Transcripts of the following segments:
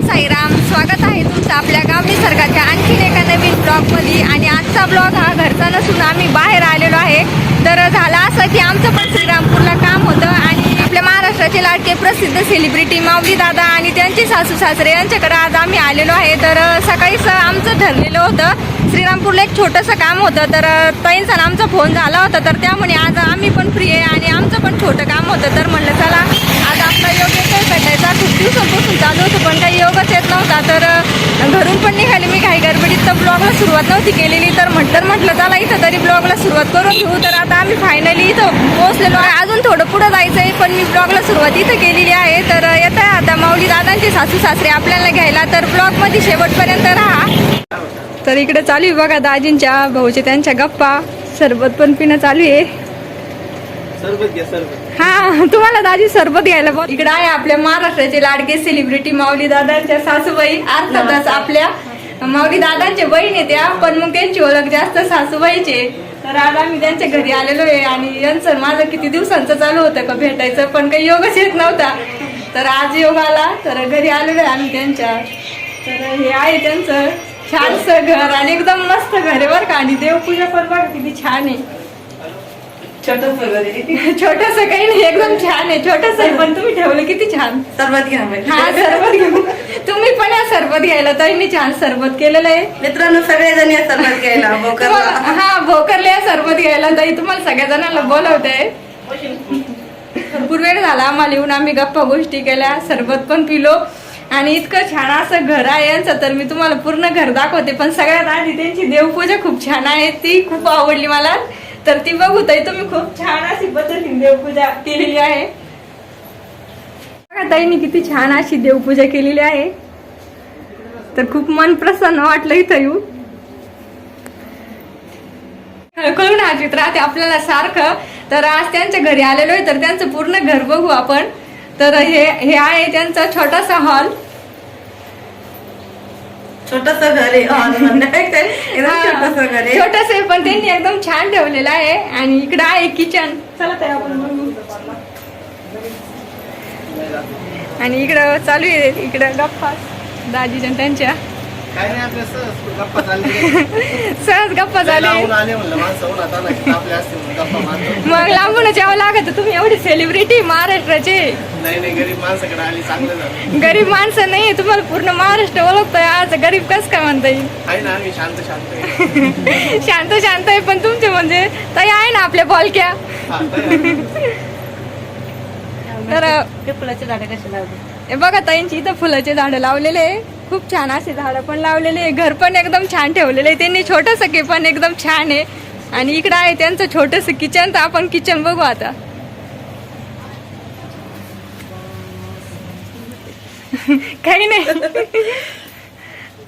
साईराम, स्वागत आहे तुमचं आपल्या गाव निसर्गाच्या आणखीन एका नवीन ब्लॉगमध्ये. आणि आजचा ब्लॉग हा घरचा नसून आम्ही बाहेर आलेलो आहे. तर झालं असं की आमचं पण श्रीरामपूरला काम होतं आणि आपल्या महाराष्ट्राचे लाडके प्रसिद्ध सेलिब्रिटी माऊली दादा आणि त्यांचे सासू सासरे यांच्याकडे आज आम्ही आलेलो आहे. तर सकाळीच आमचं ठरलेलं होतं श्रीरामपूरला एक छोटंसं काम होतं. तर ताईंचा आमचा फोन झाला होता, तर त्यामुळे आज आम्ही पण फ्री आहे आणि आमचं पण छोटं काम होतं. तर म्हणलं चला आज आपला योग येतोय भेटायचा. खूप दिवसांपासून चालू होतं पण काही योगच येत नव्हता. तर घरून पण निघाली मी काही गडबडीत, तर ब्लॉगला सुरुवात नव्हती केलेली. तर म्हटलं चला इथं तरी ब्लॉगला सुरुवात करून घेऊ. तर आता आम्ही फायनली इथं पोहोचलेलो आहे. अजून थोडं पुढं जायचं आहे पण मी ब्लॉगला सुरुवात इथं केलेली आहे. तर येत आहे आता माऊली दादांचे सासू सासरे आपल्याला घ्यायला. तर ब्लॉगमध्ये शेवटपर्यंत राहा. तर इकडे चालू आहे बघा दाजींच्या भाऊचे त्यांच्या गप्पा. सरबत पण पिणं चालू आहे. हा तुम्हाला दाजी सरबत घ्यायला बोल. इकडे आहे आपल्या महाराष्ट्राचे लाडके सेलिब्रिटी माऊली दादांच्या सासूबाई. अर्थातच आपल्या माऊली दादांचे बहीण आहे त्या, पण मग त्यांची ओळख जास्त सासूबाईचे. तर आज आम्ही त्यांच्या घरी आलेलो आहे आणि यांचं माझं किती दिवसांचं चालू होतं का भेटायचं, पण काही योगच येत नव्हता. तर आज योग आला, तर घरी आलेलो आहे आम्ही त्यांच्या. तर हे आहे त्यांचं छानसं घर आणि एकदम मस्त घर आहे बरं का. आणि देवपूजा पण बघा किती छान आहे. छोटस काही नाही, एकदम छान आहे. छोटस आहे पण तुम्ही ठेवलं किती छान. सरबत घ्या. हा सरबत घेऊ. तुम्ही पण या सरबत घ्यायला. ताईंनी छान सरबत केलेलं आहे. मित्रांनो सगळेजण या सरबत घ्यायला हा भोकरला या सरबत घ्यायला. ताई तुम्हाला सगळ्या जणांना बोलवते. भरपूर वेळ झाला आम्हाला येऊन. आम्ही गप्पा गोष्टी केल्या, सरबत पण पिलो आणि इतकं छान असं घर आहे यांचं. तर मी तुम्हाला पूर्ण घर दाखवते. पण सगळ्यात आधी त्यांची देवपूजा खूप छान आहे, ती खूप आवडली मला. तर ती बघू ताई, तुम्ही खूप छान अशी पद्धतीने देवपूजा केलेली आहे. ताईंनी किती छान अशी देवपूजा केलेली आहे. तर खूप मन प्रसन्न वाटलं इथं येऊन. कळून हाजीत राहते आपल्याला सारखं. तर आज त्यांच्या घरी आलेलो आहे, तर त्यांचं पूर्ण घर बघू आपण. तर हे आहे त्यांचा छोटासा हॉल. छोटस घर आहे. छोटस आहे पण त्यांनी एकदम छान ठेवलेलं आहे. आणि इकडं आहे किचन. चला ताई आपण बघू. आणि इकडं चालू आहे इकडं गप्पा दाजीच्या त्यांच्या. सहज गप्पा झाले. मग लांबूनच यावं लागत. तुम्ही एवढी सेलिब्रिटी महाराष्ट्राचे. गरीब माणसं नाही, तुम्हाला पूर्ण महाराष्ट्र ओळखतोय. आज गरीब कस काय म्हणता येईल. शांत शांत आहे पण तुमचे म्हणजे ताई आहे ना आपल्या बॉलक्या. तर फुलाचे झाडे कसे लावले बघा ताईंची इथं फुलाचे झाडं लावलेले. खूप छान असे झाडं पण लावलेले. घर पण एकदम छान ठेवलेले त्यांनी. छोटंसं के पण एकदम छान आहे. आणि इकडं आहे त्यांचं छोटंसं किचन. तर आपण किचन बघू आता. काही नाही.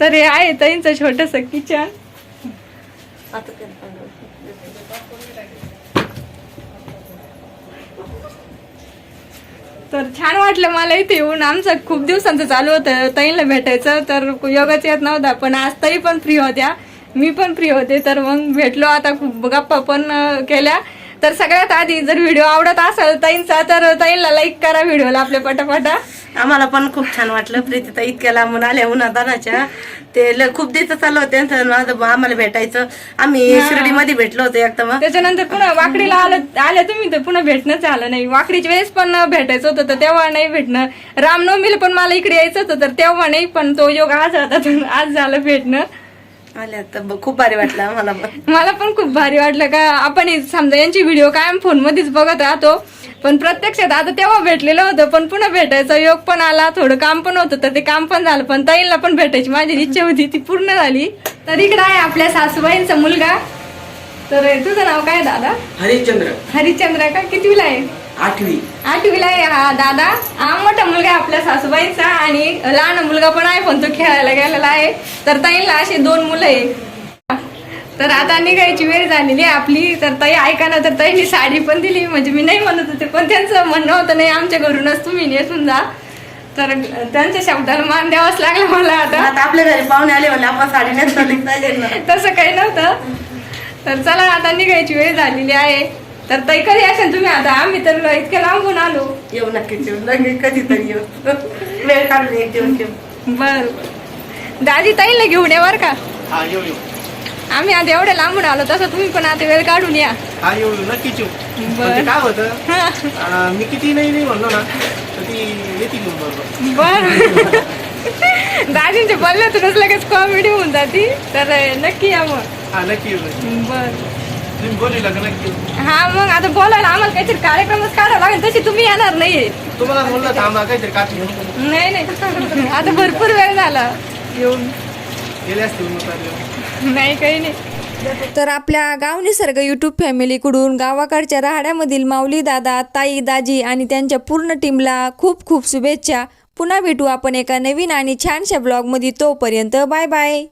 तर हे आहे ताईंचं छोटंसं किचन. तर छान वाटलं मला इथे येऊन. आमचं खूप दिवसांचं चालू होतं ताईंना भेटायचं, तर योगाच येत नव्हता. पण आज ताई पण फ्री होत्या, मी पण फ्री होते. तर मग भेटलो आता. खूप गप्पा पण केल्या. तर सगळ्यात आधी जर व्हिडिओ आवडत असेल ताईंचा तर ताईंना लाईक करा व्हिडिओला आपल्या पटापटा. आम्हाला पण खूप छान वाटलं. प्रीतीता इतक्या लांबून आल्या उन्हातानाच्या. ते खूप दिवस चालू होते आम्हाला भेटायचं. आम्ही शिर्डीमध्ये भेटलो होतो एकदा. मग त्याच्यानंतर पुन्हा वाकडीला आल्या तुम्ही, तर पुन्हा भेटणंच आलं नाही. वाकडीच्या वेळेस पण भेटायचं होतं तर तेव्हा नाही भेटणं. रामनवमीला पण मला इकडे यायचं होतं तर तेव्हा नाही. पण तो योग आज होता, आज झालं भेटणं. आल्या तर खूप भारी वाटलं आम्हाला. मला पण खूप भारी वाटलं का आपण समजा यांची व्हिडिओ कायम फोन मध्येच बघत राहतो, पण प्रत्यक्षात आता तेव्हा भेटलेलं होतं. पण पुन्हा भेटायचा योग पण आला. थोडं काम पण होतं तर ते काम पण झालं. पण ताईंना पण भेटायची माझी इच्छा होती, ती पूर्ण झाली. तर इकडं आहे आपल्या सासूबाईंचा मुलगा. तर तुझं नाव काय दादा? हरिश्चंद्र. हरिश्चंद्र का? कितवीला आहे? 8वीला आहे हा दादा. हा मोठा मुलगा आहे आपल्या सासूबाईंचा आणि लहान मुलगा पण आहे पण तो खेळायला गेलेला आहे. तर ताईंला असे 2 मुलं आहे. तर आता निघायची वेळ झालेली आहे आपली. तर ताई ऐका ना, तर ताईंनी साडी पण दिली. म्हणजे मी नाही म्हणत होते पण त्यांचं म्हणणं होतं नाही आमच्या घरूनच तुम्ही नेसून जा. तर त्यांच्या शब्दाला मान द्यावाच लागला मला. आता आपल्या घरी पाहुणे आले म्हणजे आपण साडी नेसली तसं काही नव्हतं. तर चला आता निघायची वेळ झालेली आहे. तर ताई कधी असेल तुम्ही आता? आम्ही तर इतक्या लांबून आलो. येऊ नक्कीच, येऊ नक्की, कधीतरी येऊ. वेळ काढून एक दिवस येऊ. बर दादी ताईला घेऊन ये बर का. हा येऊ येऊ. आम्ही आता एवढ्या लांबून आलो तसं तुम्ही पण आता वेळ काढून या. हा येऊ येऊ नक्कीच येऊ. बरं. पण ते काय होतं हा. मी किती नाही म्हणलो ना तर ती येते घेऊन बरोबर. बर दादींचे बोलण्यातूनच लगेच कॉमेडी होऊन जाती तर नक्की या मग. हा नक्की येऊ. बर तुम्ही बोलला का नक्की येऊ. हा मग आता बोलायला आम्हाला काहीतरी कार्यक्रमच काढावा लागेल तशी तुम्ही येणार नाहीये. तुम्हाला म्हणलं थांबा काहीतरी काठी घेऊन नाही नाही आता भरपूर वेळ झाला येऊन. गेले असते. नाही काही नाही. तर आपल्या गाव निसर्ग यूट्यूब फॅमिलीकडून गावाकडच्या राहाड्यामधील माऊली दादा ताई दाजी आणि त्यांच्या पूर्ण टीमला खूप खूप शुभेच्छा. पुन्हा भेटू आपण एका नवीन आणि छानशा ब्लॉगमध्ये. तोपर्यंत बाय बाय.